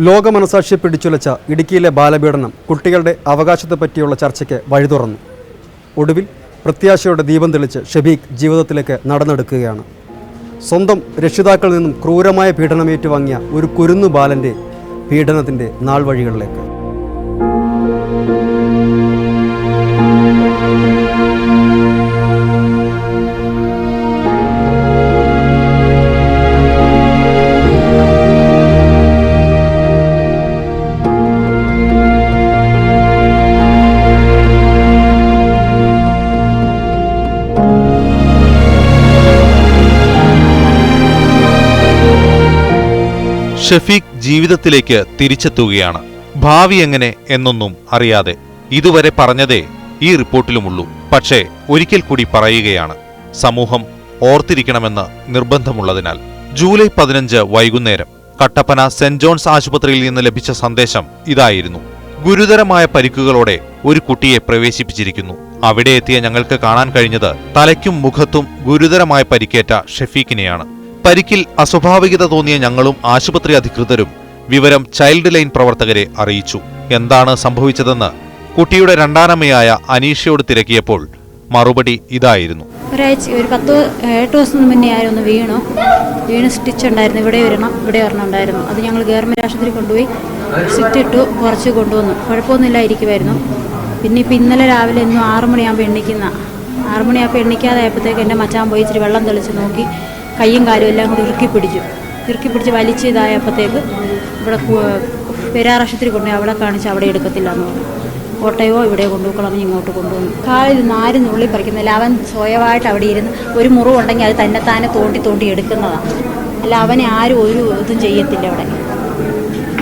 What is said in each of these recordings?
ലോകമനസാക്ഷിയെ പിടിച്ചുലച്ച ഇടുക്കിയിലെ ബാലപീഡനം കുട്ടികളുടെ അവകാശത്തെപ്പറ്റിയുള്ള ചർച്ചയ്ക്ക് വഴി തുറന്നു. ഒടുവിൽ പ്രത്യാശയുടെ ദീപം തെളിച്ച് ഷെഫീഖ് ജീവിതത്തിലേക്ക് നടന്നെടുക്കുകയാണ്. സ്വന്തം രക്ഷിതാക്കളിൽ നിന്നും ക്രൂരമായ പീഡനമേറ്റുവാങ്ങിയ ഒരു കുരുന്നു ബാലൻ്റെ പീഡനത്തിൻ്റെ നാൾ വഴികളിലേക്ക്. ഷെഫീഖ് ജീവിതത്തിലേക്ക് തിരിച്ചെത്തുകയാണ്. ഭാവി എങ്ങനെ എന്നൊന്നും അറിയാതെ ഇതുവരെ പറഞ്ഞതേ ഈ റിപ്പോർട്ടിലുമുള്ളൂ. പക്ഷേ ഒരിക്കൽ കൂടി പറയുകയാണ്, സമൂഹം ഓർത്തിരിക്കണമെന്ന് നിർബന്ധമുള്ളതിനാൽ. ജൂലൈ 15 വൈകുന്നേരം കട്ടപ്പന സെന്റ് ജോൺസ് ആശുപത്രിയിൽ നിന്ന് ലഭിച്ച സന്ദേശം ഇതായിരുന്നു: ഗുരുതരമായ പരിക്കുകളോടെ ഒരു കുട്ടിയെ പ്രവേശിപ്പിച്ചിരിക്കുന്നു. അവിടെ എത്തിയ ഞങ്ങൾക്ക് കാണാൻ കഴിഞ്ഞത് തലയ്ക്കും മുഖത്തും ഗുരുതരമായ പരിക്കേറ്റ ഷെഫീഖിനെയാണ്. പരിക്കിൽ അസ്വാഭാവികത തോന്നിയ ഞങ്ങളും ആശുപത്രി അധികൃതരും വിവരം ചൈൽഡ് ലൈൻ പ്രവർത്തകരെ അറിയിച്ചു. എന്താണ് സംഭവിച്ചതെന്ന് കുട്ടിയുടെ രണ്ടാനമ്മയായ അനീഷയോട് തിരക്കിയപ്പോൾ മറുപടി ഇതായിരുന്നു: ഒരു 8 ദിവസം മുന്നേ ആയിരുന്നു വീണ് സ്റ്റിച്ച് ഉണ്ടായിരുന്നു. ഇവിടെ ഒരെണ്ണം ഉണ്ടായിരുന്നു. അത് ഞങ്ങൾ ഗവൺമെൻറ് ആശുപത്രി കൊണ്ടുപോയി സ്റ്റിച്ച് ഇട്ടു, കുറച്ച് കൊണ്ടുവന്നു. കുഴപ്പമൊന്നുമില്ലായിരിക്കുമായിരുന്നു. പിന്നെ ഇപ്പം ഇന്നലെ രാവിലെ ഇന്നും 6 മണിയാകുമ്പോൾ എണ്ണിക്കാതായപ്പോഴത്തേക്ക് എൻ്റെ മച്ചാൻ പോയി ഇച്ചിരി വെള്ളം തെളിച്ച് നോക്കി കയ്യും കാലും എല്ലാം കൂടി ഇറുക്കി പിടിച്ച് വലിച്ച് ഇതായപ്പോഴത്തേക്ക് ഇവിടെ പെരാർ ആശുപത്രി കൊണ്ടുപോയി അവിടെ കാണിച്ച് അവിടെ എടുക്കത്തില്ല എന്ന് പറഞ്ഞു. കോട്ടയോ ഇവിടെ കൊണ്ടുപോയിക്കളഞ്ഞ് ഇങ്ങോട്ട് കൊണ്ടുവന്നു. കാലിൽ ആരും നുള്ളി പറിക്കുന്നില്ല. അവൻ സ്വയമായിട്ട് അവിടെ ഇരുന്ന് ഒരു മുറിവുണ്ടെങ്കിൽ അത് തന്നെത്താനെ തോണ്ടി എടുക്കുന്നതാണ്. അല്ല, അവനെ ആരും ഒരു ഇതും ചെയ്യത്തില്ല. അവിടെ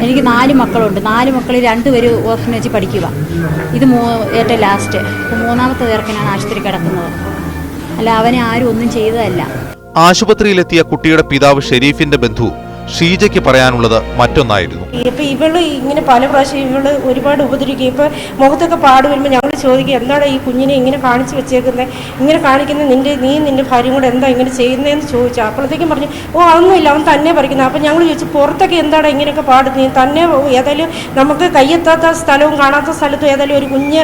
എനിക്ക് 4 മക്കളുണ്ട്. 4 മക്കളിൽ 2 പേര് ഓർഫനേജ് പഠിക്കുക. ഇത് ഏറ്റവും ലാസ്റ്റ്. ഇപ്പോൾ 3ാമത്തെ പേർക്കിനാണ് ആശുപത്രി കിടക്കുന്നത്. അല്ല, അവനെ ആരും ഒന്നും ചെയ്തതല്ല. ആശുപത്രിയിലെത്തിയ കുട്ടിയുടെ പിതാവ് ഷെരീഫിന്റെ ബന്ധു ഷീജയ്ക്ക് പറയാനുള്ളത് മറ്റൊന്നായിരുന്നു. ഇപ്പൊ ഇവള് ഇങ്ങനെ പല പ്രാവശ്യം ഇവള് ഒരുപാട് ഉപദ്രവിക്കും. ഇപ്പൊ മുഖത്തൊക്കെ പാട് വരുമ്പോൾ ഞങ്ങൾ ചോദിക്കുക, എന്താണ് ഈ കുഞ്ഞിനെ ഇങ്ങനെ കാണിച്ചു വെച്ചേക്കുന്നത്, ഇങ്ങനെ കാണിക്കുന്നത് നിന്റെ ഭാര്യയും കൂടെ എന്താ ഇങ്ങനെ ചെയ്യുന്നതെന്ന് ചോദിച്ചു. അപ്പോഴത്തേക്കും പറഞ്ഞു, അതൊന്നുമില്ല, അവൻ തന്നെ പറിക്കുന്നത്. അപ്പം ഞങ്ങൾ ചോദിച്ചു, പുറത്തൊക്കെ എന്താണ് ഇങ്ങനെയൊക്കെ പാട്, നീ തന്നെ ഏതായാലും നമുക്ക് കയ്യെത്താത്ത സ്ഥലവും കാണാത്ത സ്ഥലത്തും ഏതായാലും ഒരു കുഞ്ഞ്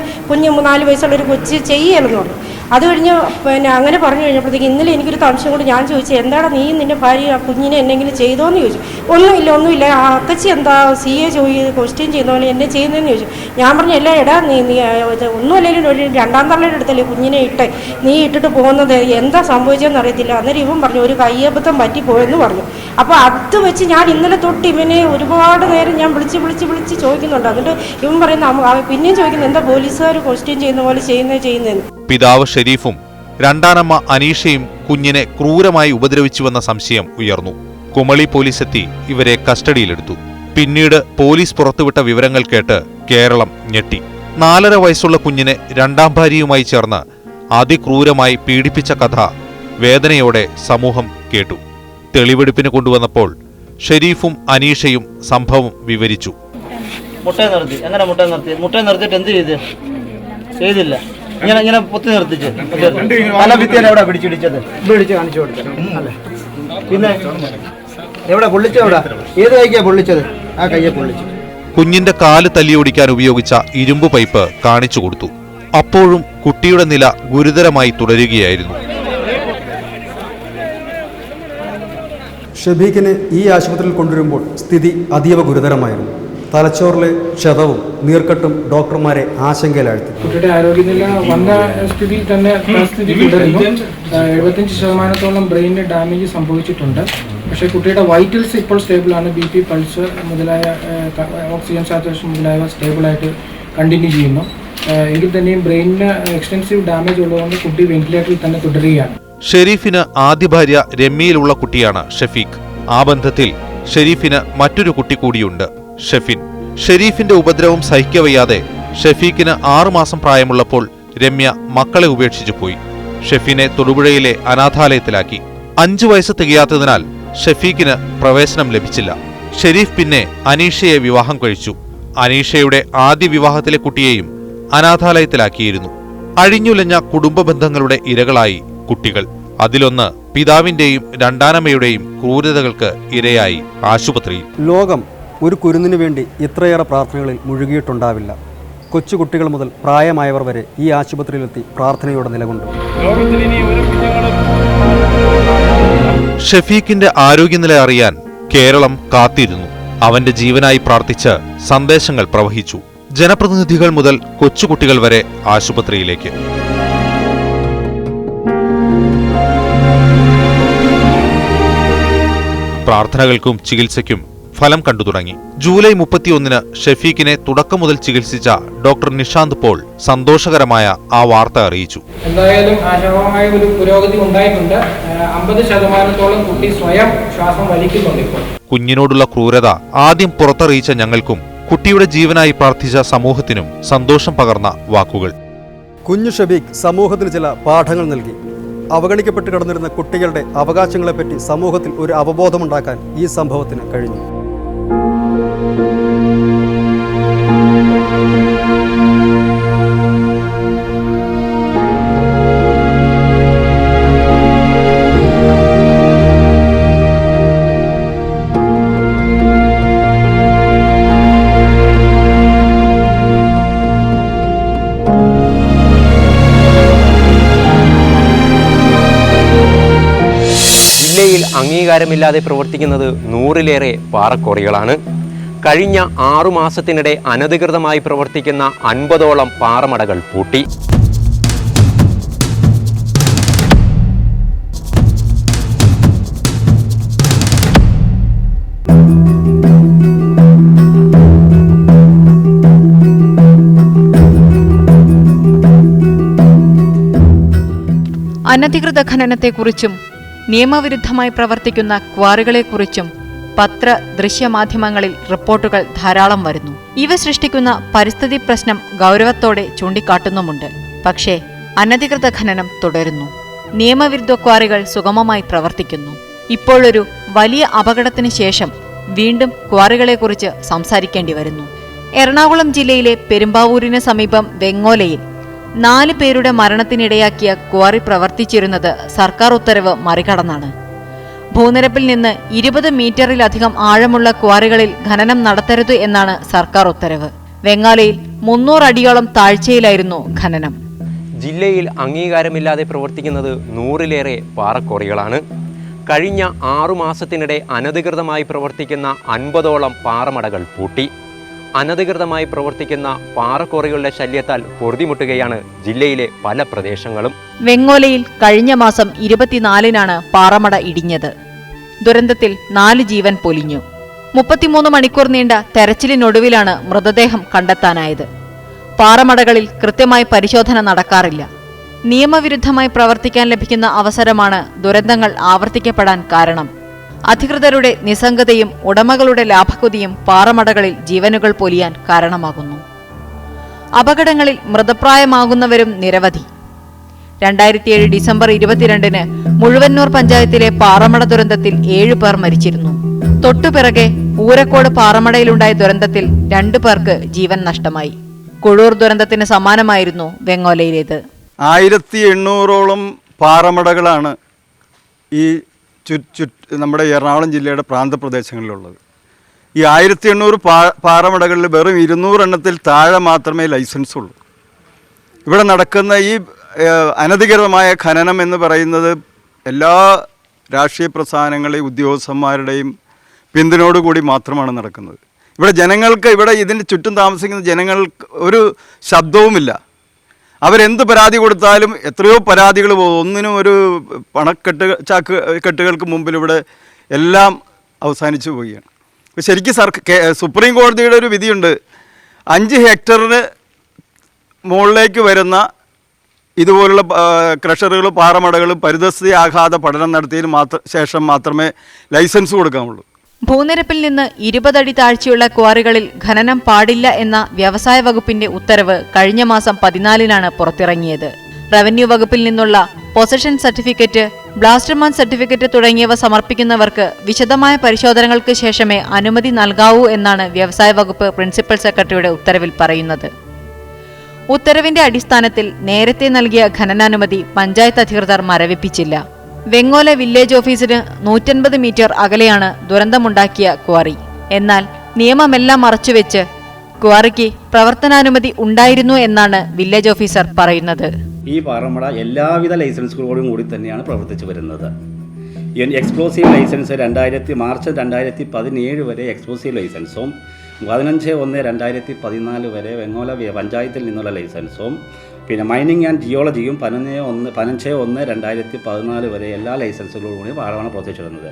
4 വയസ്സുള്ള ഒരു കൊച്ച് ചെയ്യലെന്ന് പറഞ്ഞു. അത് കഴിഞ്ഞ് പിന്നെ അങ്ങനെ പറഞ്ഞു കഴിഞ്ഞപ്പോഴത്തേക്ക് ഇന്നലെ എനിക്കൊരു സംശയം കൊണ്ട് ഞാൻ ചോദിച്ചു, എന്താണ് നീ നിന്റെ ഭാര്യ ആ കുഞ്ഞിനെ എന്തെങ്കിലും ചെയ്തോന്ന് ചോദിച്ചു. ഒന്നുമില്ല ആ അക്കച്ചി എന്താ CA ക്വസ്റ്റ്യൻ ചെയ്യുന്ന പോലെ എന്നെ ചെയ്യുന്നതെന്ന് ചോദിച്ചു. ഞാൻ പറഞ്ഞു, അല്ല എടാ നീ ഒന്നുമല്ലെങ്കിലും ഒരു 2ാം തള്ളയുടെ അടുത്തല്ലേ കുഞ്ഞിനെ നീ ഇട്ടിട്ട് പോകുന്നത്, എന്താ സംഭവിച്ചതെന്ന് അറിയത്തില്ല. അന്നേരം ഇവൻ പറഞ്ഞു, ഒരു കയ്യബദ്ധം പറ്റിപ്പോയെന്ന് പറഞ്ഞു. അപ്പോൾ അത് വെച്ച് ഞാൻ ഇന്നലെ തൊട്ട് ഇവനെ ഒരുപാട് നേരം ഞാൻ വിളിച്ച് ചോദിക്കുന്നുണ്ട്. എന്നിട്ട് ഇവൻ പറയുന്ന പിന്നെയും ചോദിക്കുന്നു, എന്താ പോലീസുകാർ ക്വസ്റ്റ്യൻ ചെയ്യുന്ന പോലെ ചെയ്യുന്നതെന്ന്. പിതാവ് ഷെരീഫും രണ്ടാനമ്മ അനീഷയും കുഞ്ഞിനെ ക്രൂരമായി ഉപദ്രവിച്ചുവെന്ന സംശയം ഉയർന്നു. കുമളി പോലീസ് എത്തി ഇവരെ കസ്റ്റഡിയിലെടുത്തു. പിന്നീട് പോലീസ് പുറത്തുവിട്ട വിവരങ്ങൾ കേട്ട് കേരളം ഞെട്ടി. 4.5 വയസ്സുള്ള കുഞ്ഞിനെ 2ാം ഭാര്യയുമായി ചേർന്ന് അതിക്രൂരമായി പീഡിപ്പിച്ച കഥ വേദനയോടെ സമൂഹം കേട്ടു. തെളിവെടുപ്പിന് കൊണ്ടുവന്നപ്പോൾ ഷെരീഫും അനീഷയും സംഭവം വിവരിച്ചു. മുട്ട നിർത്തിയിട്ട് എന്ത് ചെയ്തില്ല. ഇങ്ങനെ പൊത്തി നിർത്തിച്ച് തല ഭിത്തിയാണ് എവിടെ പിടിച്ചിടിച്ചത്, കാണിച്ചു കൊടുത്തത്. പിന്നെ എവിടെ പൊള്ളിച്ചത്, എവിടെ ഏത് കൈക്കാ പൊള്ളിച്ചത്? ആ കയ്യെ പൊള്ളിച്ചു. കുഞ്ഞിന്റെ കാല് തല്ലിയൊടിക്കാൻ ഉപയോഗിച്ച ഇരുമ്പ് പൈപ്പ് കാണിച്ചു കൊടുത്തു. അപ്പോഴും കുട്ടിയുടെ നില ഗുരുതരമായി തുടരുകയായിരുന്നു. ഷെഫീഖിനെ ഈ ആശുപത്രിയിൽ കൊണ്ടുവരുമ്പോൾ സ്ഥിതി അതീവ ഗുരുതരമായിരുന്നു. തലച്ചോറിലെ ക്ഷതവും നീർക്കെട്ടും ഡോക്ടർമാരെ ആശങ്കയിലാഴ്ത്തി. കുട്ടിയുടെ ആരോഗ്യനില വന്ന സ്ഥിതി തന്നെ തുടരുന്നു. 75% ബ്രെയിനിന് ഡാമേജ് സംഭവിച്ചിട്ടുണ്ട്. പക്ഷേ കുട്ടിയുടെ വൈറ്റൽസ് ഇപ്പോൾ സ്റ്റേബിളാണ്. BP, പൾസ് മുതലായ ഓക്സിജൻ സാച്ചുറേഷൻ മുതലായവ സ്റ്റേബിളായിട്ട് കണ്ടിന്യൂ ചെയ്യുന്നു. എങ്കിൽ തന്നെയും ബ്രെയിനിന് എക്സ്റ്റൻസീവ് ഡാമേജ് ഉള്ളതുകൊണ്ട് കുട്ടി വെന്റിലേറ്ററിൽ തന്നെ തുടരുകയാണ്. ഷെരീഫിന് ആദ്യ ഭാര്യ രമ്യയിലുള്ള കുട്ടിയാണ് ഷെഫീഖ്. ആ ബന്ധത്തിൽ ഷെരീഫിന് മറ്റൊരു കുട്ടി കൂടിയുണ്ട്, ഷെഫിൻ. ഷെരീഫിന്റെ ഉപദ്രവം സഹിക്കവയ്യാതെ ഷെഫീഖിന് 6 മാസം പ്രായമുള്ളപ്പോൾ രമ്യ മക്കളെ ഉപേക്ഷിച്ചു പോയി. ഷെഫിനെ തൊടുപുഴയിലെ അനാഥാലയത്തിലാക്കി. 5 വയസ്സ് തികയാത്തതിനാൽ ഷെഫീഖിന് പ്രവേശനം ലഭിച്ചില്ല. ഷെരീഫ് പിന്നെ അനീഷയെ വിവാഹം കഴിച്ചു. അനീഷയുടെ ആദ്യ വിവാഹത്തിലെ കുട്ടിയെയും അനാഥാലയത്തിലാക്കിയിരുന്നു. അഴിഞ്ഞുലഞ്ഞ കുടുംബ ബന്ധങ്ങളുടെ ഇരകളായി കുട്ടികൾ. അതിലൊന്ന് പിതാവിന്റെയും രണ്ടാനമ്മയുടെയും ക്രൂരതകൾക്ക് ഇരയായി ആശുപത്രിയിൽ. ലോകം ഒരു കുരുന്നിനു വേണ്ടി ഇത്രയേറെ പ്രാർത്ഥനകളിൽ മുഴുകിയിട്ടുണ്ടാവില്ല. കൊച്ചുകുട്ടികൾ മുതൽ പ്രായമായവർ വരെ ഈ ആശുപത്രിയിലെത്തി പ്രാർത്ഥനയോടെ നിലകൊണ്ടു. ഷെഫീഖിന്റെ ആരോഗ്യനില അറിയാൻ കേരളം കാത്തിരുന്നു. അവന്റെ ജീവനായി പ്രാർത്ഥിച്ച് സന്ദേശങ്ങൾ പ്രവഹിച്ചു. ജനപ്രതിനിധികൾ മുതൽ കൊച്ചുകുട്ടികൾ വരെ ആശുപത്രിയിലേക്ക്. പ്രാർത്ഥനകൾക്കും ചികിത്സയ്ക്കും ഫലം കണ്ടു തുടങ്ങി. ജൂലൈ 31 ഷെഫീഖിനെ തുടക്കം മുതൽ ചികിത്സിച്ച ഡോക്ടർ നിഷാന്ത് പോൾ സന്തോഷകരമായ ആ വാർത്ത അറിയിച്ചു. എന്തായാലും ആശാവഹമായ ഒരു പുരോഗതി ഉണ്ടായിട്ടുണ്ട്. 50% കുട്ടി സ്വയം ശ്വാസം വലിക്കുന്നുണ്ട് ഇപ്പോൾ. കുഞ്ഞിനോടുള്ള ക്രൂരത ആദ്യം പുറത്തറിയിച്ച ഞങ്ങൾക്കും കുട്ടിയുടെ ജീവനായി പ്രാർത്ഥിച്ച സമൂഹത്തിനും സന്തോഷം പകർന്ന വാക്കുകൾ. കുഞ്ഞു ഷെഫീഖ് സമൂഹത്തിന് ചില പാഠങ്ങൾ നൽകി. അവഗണിക്കപ്പെട്ട് കിടന്നിരുന്ന കുട്ടികളുടെ അവകാശങ്ങളെപ്പറ്റി സമൂഹത്തിൽ ഒരു അവബോധമുണ്ടാക്കാൻ ഈ സംഭവത്തിന് കഴിഞ്ഞു. ജില്ലയിൽ അംഗീകാരമില്ലാതെ പ്രവർത്തിക്കുന്നത് 100-ലേറെ പാറക്വാറികളാണ്. കഴിഞ്ഞ 6 മാസത്തിനിടെ അനധികൃതമായി പ്രവർത്തിക്കുന്ന 50ഓളം പാറമടകൾ പൂട്ടി. അനധികൃത ഖനനത്തെക്കുറിച്ചും നിയമവിരുദ്ധമായി പ്രവർത്തിക്കുന്ന ക്വാറികളെക്കുറിച്ചും പത്ര ദൃശ്യമാധ്യമങ്ങളിൽ റിപ്പോർട്ടുകൾ ധാരാളം വരുന്നു. ഇവ സൃഷ്ടിക്കുന്ന പരിസ്ഥിതി പ്രശ്നം ഗൗരവത്തോടെ ചൂണ്ടിക്കാട്ടുന്നുമുണ്ട്. പക്ഷേ അനധികൃത ഖനനം തുടരുന്നു. നിയമവിരുദ്ധ ക്വാറികൾ സുഗമമായി പ്രവർത്തിക്കുന്നു. ഇപ്പോഴൊരു വലിയ അപകടത്തിന് ശേഷം വീണ്ടും ക്വാറികളെക്കുറിച്ച് സംസാരിക്കേണ്ടി വരുന്നു. എറണാകുളം ജില്ലയിലെ പെരുമ്പാവൂരിന് സമീപം വെങ്ങോലയിൽ 4 പേരുടെ മരണത്തിനിടയാക്കിയ ക്വാറി പ്രവർത്തിച്ചിരുന്നത് സർക്കാർ ഉത്തരവ് മറികടന്നാണ്. ഭൂനിരപ്പിൽ നിന്ന് 20 മീറ്ററിലധികം ആഴമുള്ള ക്വാറികളിൽ ഖനനം നടത്തരുത് എന്നാണ് സർക്കാർ ഉത്തരവ്. വെങ്ങാലയിൽ 300 അടിയോളം താഴ്ചയിലായിരുന്നു ഖനനം. ജില്ലയിൽ അംഗീകാരമില്ലാതെ പ്രവർത്തിക്കുന്നത് 100-ലേറെ പാറക്വാറികളാണ്. കഴിഞ്ഞ 6 മാസത്തിനിടെ അനധികൃതമായി പ്രവർത്തിക്കുന്ന 50ഓളം പാറമടകൾ പൂട്ടി. അനധികൃതമായി പ്രവർത്തിക്കുന്ന പാറക്വാറികളുടെ ശല്യത്താൽ പൊറുതിമുട്ടുകയാണ് ജില്ലയിലെ പല പ്രദേശങ്ങളും. വെങ്ങോലയിൽ കഴിഞ്ഞ മാസം 24-നാണ് പാറമട ഇടിഞ്ഞത്. ദുരന്തത്തിൽ 4 ജീവൻ പൊലിഞ്ഞു. 33 മണിക്കൂർ നീണ്ട തെരച്ചിലിനൊടുവിലാണ് മൃതദേഹം കണ്ടെത്താനായത്. പാറമടകളിൽ കൃത്യമായി പരിശോധന നടക്കാറില്ല. നിയമവിരുദ്ധമായി പ്രവർത്തിക്കാൻ ലഭിക്കുന്ന അവസരമാണ് ദുരന്തങ്ങൾ ആവർത്തിക്കപ്പെടാൻ കാരണം. അധികൃതരുടെ നിസ്സംഗതയും ഉടമകളുടെ ലാഭക്കൊതിയും പാറമടകളിൽ ജീവനുകൾ പൊലിയാൻ കാരണമാകുന്നു. അപകടങ്ങളിൽ മൃതപ്രായമാകുന്നവരും നിരവധി. 2007 ഡിസംബർ 22-ന് മുഴുവന്നൂർ പഞ്ചായത്തിലെ പാറമട ദുരന്തത്തിൽ 7 പേർ മരിച്ചിരുന്നു. തൊട്ടുപിറകെ ഊരക്കോട് പാറമടയിലുണ്ടായ ദുരന്തത്തിൽ 2 പേർക്ക് ജീവൻ നഷ്ടമായി. കുഴൂർ ദുരന്തത്തിന് സമാനമായിരുന്നു വെങ്ങോലയിലേത്. 1800ഓളം പാറമടകളാണ് ഈ നമ്മുടെ എറണാകുളം ജില്ലയുടെ പ്രാന്തപ്രദേശങ്ങളിലുള്ളത്. ഈ 1800 പാറമടകളിൽ വെറും 200 എണ്ണത്തിൽ താഴെ മാത്രമേ ലൈസൻസ് ഉള്ളൂ. ഇവിടെ നടക്കുന്ന ഈ അനധികൃതമായ ഖനനം എന്ന് പറയുന്നത് എല്ലാ രാഷ്ട്രീയ പ്രസ്ഥാനങ്ങളെയും ഉദ്യോഗസ്ഥന്മാരുടെയും പിന്തുണയോടുകൂടി മാത്രമാണ് നടക്കുന്നത്. ഇവിടെ ഇതിൻ്റെ ചുറ്റും താമസിക്കുന്ന ജനങ്ങൾക്ക് ഒരു ശബ്ദവുമില്ല. അവരെന്ത് പരാതി കൊടുത്താലും എത്രയോ പരാതികൾ പോകും. ഒന്നിനും ഒരു കെട്ടുകൾക്ക് മുമ്പിൽ ഇവിടെ എല്ലാം അവസാനിച്ചു പോവുകയാണ്. ശരിക്കും സുപ്രീം കോടതിയുടെ ഒരു വിധിയുണ്ട്. 5 ഹെക്ടറിന് മുകളിലേക്ക് വരുന്ന ഇതുപോലുള്ള ക്രഷറുകളും പാറമടകളും പരിസ്ഥിതി ആഘാത പഠനം നടത്തിയതിന് ശേഷം മാത്രമേ ലൈസൻസ് കൊടുക്കാവുള്ളൂ. ഭൂനിരപ്പിൽ നിന്ന് 20 അടി താഴ്ചയുള്ള ക്വാറികളിൽ ഖനനം പാടില്ല എന്ന വ്യവസായ വകുപ്പിന്റെ ഉത്തരവ് കഴിഞ്ഞ മാസം 14-നാണ് പുറത്തിറങ്ങിയത്. റവന്യൂ വകുപ്പിൽ നിന്നുള്ള പൊസഷൻ സർട്ടിഫിക്കറ്റ്, ബ്ലാസ്റ്റർമാൻ സർട്ടിഫിക്കറ്റ് തുടങ്ങിയവ സമർപ്പിക്കുന്നവർക്ക് വിശദമായ പരിശോധനകൾക്ക് ശേഷമേ അനുമതി നൽകാവൂ എന്നാണ് വ്യവസായ വകുപ്പ് പ്രിൻസിപ്പൽ സെക്രട്ടറിയുടെ ഉത്തരവിൽ പറയുന്നത്. ഉത്തരവിന്റെ അടിസ്ഥാനത്തിൽ നേരത്തെ നൽകിയ ഖനനാനുമതി പഞ്ചായത്ത് അധികൃതർ മരവിപ്പിച്ചില്ല. വെങ്ങോല വില്ലേജ് ഓഫീസിന് 150 മീറ്റർ അകലെയാണ് ദുരന്തമുണ്ടാക്കിയ ക്വാറി. എന്നാൽ നിയമമെല്ലാം മറച്ചുവെച്ച് ക്വാറിക്ക് പ്രവർത്തനാനുമതി ഉണ്ടായിരുന്നു എന്നാണ് വില്ലേജ് ഓഫീസർ പറയുന്നത്. ഈ പാറമട എല്ലാവിധ ലൈസൻസുകളോടും കൂടി തന്നെയാണ് പ്രവർത്തിച്ചു വരുന്നത്. എക്സ്പ്ലോസീവ് ലൈസൻസ് മാർച്ച് 2017 വരെ എക്സ്പ്ലോസീവ് ലൈസൻസും 15/1/2014 വരെ വെങ്ങോല പഞ്ചായത്തിൽ നിന്നുള്ള ലൈസൻസും പിന്നെ മൈനിങ് ആൻഡ് ജിയോളജിയും 15/1/2014 വരെ എല്ലാ ലൈസൻസുകളോടും കൂടി പാറമട പ്രവർത്തിച്ചു വരുന്നത്.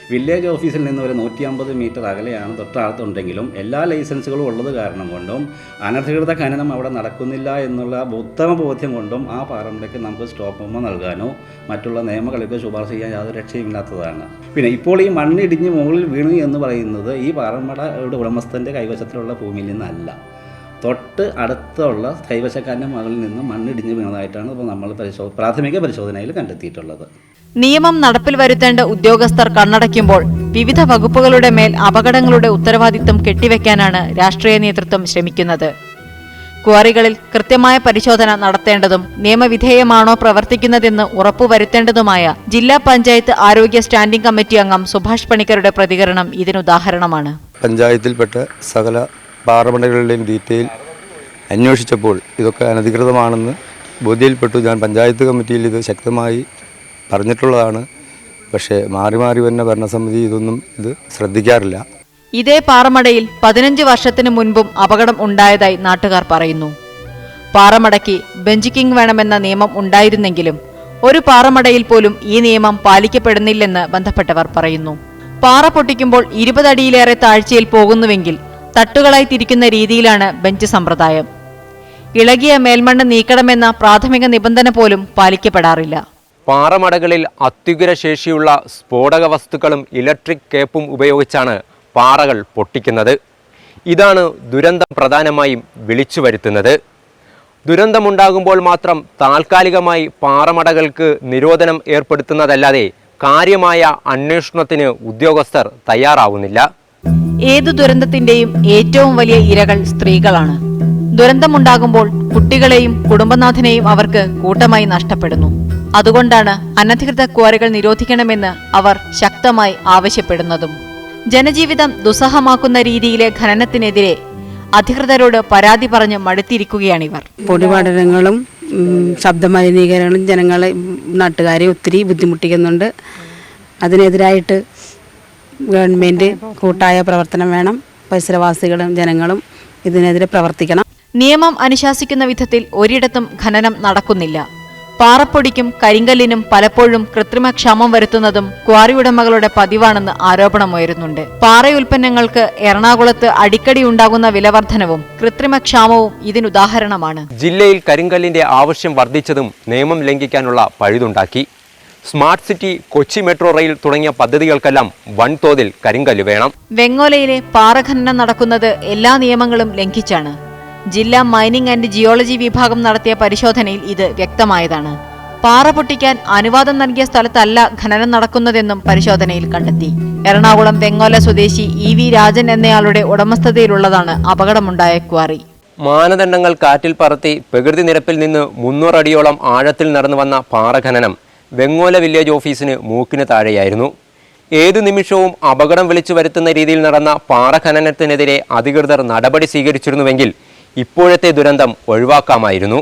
വില്ലേജ് ഓഫീസിൽ നിന്ന് ഒരു 150 മീറ്റർ അകലെയാണ് തൊട്ടടുത്തുണ്ടെങ്കിലും എല്ലാ ലൈസൻസുകളും ഉള്ളത് കാരണം കൊണ്ടും അനധികൃത ഖനനം അവിടെ നടക്കുന്നില്ല എന്നുള്ള ഉത്തമ ബോധ്യം കൊണ്ടും ആ പാറമടയ്ക്ക് നമുക്ക് സ്റ്റോപ്പ് മെമ്മോ നൽകാനോ മറ്റുള്ള നിയമങ്ങൾക്ക് ശുപാർശ ചെയ്യാൻ യാതൊരു രക്ഷയുമില്ലാത്തതാണ്. പിന്നെ ഇപ്പോൾ ഈ മണ്ണിടിഞ്ഞ് മുകളിൽ വീണു എന്ന് പറയുന്നത് ഈ പാറമടയുടെ ഉടമസ്ഥൻ്റെ കൈവശത്തിലുള്ള ഭൂമിയിൽ നിന്നല്ല, തൊട്ട് അടുത്തുള്ള കൈവശക്കാരൻ്റെ മകളിൽ നിന്ന് മണ്ണിടിഞ്ഞ് വീണതായിട്ടാണ് ഇപ്പോൾ നമ്മൾ പ്രാഥമിക പരിശോധനയിൽ കണ്ടെത്തിയിട്ടുള്ളത്. നിയമം നടപ്പിൽ വരുത്തേണ്ട ഉദ്യോഗസ്ഥർ കണ്ണടയ്ക്കുമ്പോൾ വിവിധ വകുപ്പുകളുടെ മേൽ അപകടങ്ങളുടെ ഉത്തരവാദിത്തം കെട്ടിവെക്കാനാണ് രാഷ്ട്രീയ നേതൃത്വം ശ്രമിക്കുന്നത്. ക്വാറികളിൽ കൃത്യമായ പരിശോധന നടത്തേണ്ടതും നിയമവിധേയമാണോ പ്രവർത്തിക്കുന്നതെന്ന് ഉറപ്പുവരുത്തേണ്ടതുമായ ജില്ലാ പഞ്ചായത്ത് ആരോഗ്യ സ്റ്റാൻഡിംഗ് കമ്മിറ്റി അംഗം സുഭാഷ് പണിക്കരുടെ പ്രതികരണം ഇതിനുദാഹരണമാണ്. പഞ്ചായത്തിൽപ്പെട്ട സകല പാറമടകളുടെയും ഡീറ്റെയിൽ അന്വേഷിച്ചപ്പോൾ ഇതൊക്കെ അനധികൃതമാണെന്ന് ബോധ്യപ്പെട്ടു. ഞാൻ പഞ്ചായത്ത് കമ്മിറ്റിയിൽ ഇത് ശക്തമായി പറഞ്ഞിട്ടുള്ളതാണ്. പക്ഷേ മാറി മാറി വരുന്ന ഭരണസമിതി ഇത് ശ്രദ്ധിക്കാറില്ല. ഇതേ പാറമടയിൽ 15 വർഷത്തിനു മുൻപും അപകടം ഉണ്ടായതായി നാട്ടുകാർ പറയുന്നു. പാറമടയ്ക്ക് ബെഞ്ചിക്കിംഗ് വേണമെന്ന നിയമം ഉണ്ടായിരുന്നെങ്കിലും ഒരു പാറമടയിൽ പോലും ഈ നിയമം പാലിക്കപ്പെടുന്നില്ലെന്ന് ബന്ധപ്പെട്ടവർ പറയുന്നു. പാറ പൊട്ടിക്കുമ്പോൾ 20 അടിയിലേറെ താഴ്ചയിൽ പോകുന്നുവെങ്കിൽ തട്ടുകളായി തിരിക്കുന്ന രീതിയിലാണ് ബെഞ്ച് സമ്പ്രദായം. ഇളകിയ മേൽമണ്ണ് നീക്കണമെന്ന പ്രാഥമിക നിബന്ധന പോലും പാലിക്കപ്പെടാറില്ല. പാറമടകളിൽ അത്യുഗ്ര ശേഷിയുള്ള സ്ഫോടക വസ്തുക്കളും ഇലക്ട്രിക് കേപ്പും ഉപയോഗിച്ചാണ് പാറകൾ പൊട്ടിക്കുന്നത്. ഇതാണ് ദുരന്തം പ്രധാനമായും വിളിച്ചു വരുത്തുന്നത്. ദുരന്തമുണ്ടാകുമ്പോൾ മാത്രം താൽക്കാലികമായി പാറമടകൾക്ക് നിരോധനം ഏർപ്പെടുത്തുന്നതല്ലാതെ കാര്യമായ അന്വേഷണത്തിന് ഉദ്യോഗസ്ഥർ തയ്യാറാവുന്നില്ല. ഏതു ദുരന്തത്തിന്റെയും ഏറ്റവും വലിയ ഇരകൾ സ്ത്രീകളാണ്. ദുരന്തമുണ്ടാകുമ്പോൾ കുട്ടികളെയും കുടുംബനാഥനെയും അവർക്ക് കൂട്ടമായി നഷ്ടപ്പെടുന്നു. അതുകൊണ്ടാണ് അനധികൃത ക്വാറികൾ നിരോധിക്കണമെന്ന് അവർ ശക്തമായി ആവശ്യപ്പെടുന്നതും. ജനജീവിതം ദുസ്സഹമാക്കുന്ന രീതിയിലെ ഖനനത്തിനെതിരെ അധികൃതരോട് പരാതി പറഞ്ഞ് മടുത്തിരിക്കുകയാണിവർ. പൊടിപടലങ്ങളും ശബ്ദമലിനീകരണങ്ങളും ജനങ്ങളെ നാട്ടുകാരെ ഒത്തിരി ബുദ്ധിമുട്ടിക്കുന്നുണ്ട്. അതിനെതിരായിട്ട് ഗവൺമെന്റ് കൂട്ടായ പ്രവർത്തനം വേണം. പരിസരവാസികളും ജനങ്ങളും ഇതിനെതിരെ പ്രവർത്തിക്കണം. നിയമം അനുശാസിക്കുന്ന വിധത്തിൽ ഒരിടത്തും ഖനനം നടക്കുന്നില്ല. പാറപ്പൊടിക്കും കരിങ്കല്ലിനും പലപ്പോഴും കൃത്രിമക്ഷാമം വരുത്തുന്നതും ക്വാറി ഉടമകളുടെ പതിവാണെന്ന് ആരോപണമുയരുന്നുണ്ട്. പാറയുൽപ്പന്നങ്ങൾക്ക് എറണാകുളത്ത് അടിക്കടി ഉണ്ടാകുന്ന വിലവർധനവും കൃത്രിമക്ഷാമവും ഇതിനുദാഹരണമാണ്. ജില്ലയിൽ കരിങ്കല്ലിന്റെ ആവശ്യം വർദ്ധിച്ചതും നിയമം ലംഘിക്കാനുള്ള പഴുതുണ്ടാക്കി. Smart city, Kochi metro rail തുടങ്ങിയ പദ്ധതികൾക്കെല്ലാം വൻതോതിൽ കരിങ്കല്ല് വേണം. വെങ്ങോലയിലെ പാറഖനനം നടക്കുന്നത് എല്ലാ നിയമങ്ങളും ലംഘിച്ചാണ്. ജില്ലാ മൈനിങ് ആൻഡ് ജിയോളജി വിഭാഗം നടത്തിയ പരിശോധനയിൽ ഇത് വ്യക്തമായതാണ്. പാറ പൊട്ടിക്കാൻ അനുവാദം നൽകിയ സ്ഥലത്തല്ല ഖനനം നടക്കുന്നതെന്നും പരിശോധനയിൽ കണ്ടെത്തി. എറണാകുളം വെങ്ങോല സ്വദേശി EV രാജൻ എന്നയാളുടെ ഉടമസ്ഥതയിലുള്ളതാണ് അപകടമുണ്ടായ ക്വാറി. മാനദണ്ഡങ്ങൾ കാറ്റിൽ പറത്തി പ്രകൃതി നിരപ്പിൽ നിന്ന് 300 അടിയോളം ആഴത്തിൽ നടന്നു വന്ന പാറഖനനം വെങ്ങോല വില്ലേജ് ഓഫീസിന് മൂക്കിന് താഴെയായിരുന്നു. ഏതു നിമിഷവും അപകടം വിളിച്ചു വരുത്തുന്ന രീതിയിൽ നടന്ന പാറഖനനത്തിനെതിരെ അധികൃതർ നടപടി സ്വീകരിച്ചിരുന്നുവെങ്കിൽ ഇപ്പോഴത്തെ ദുരന്തം ഒഴിവാക്കാമായിരുന്നു.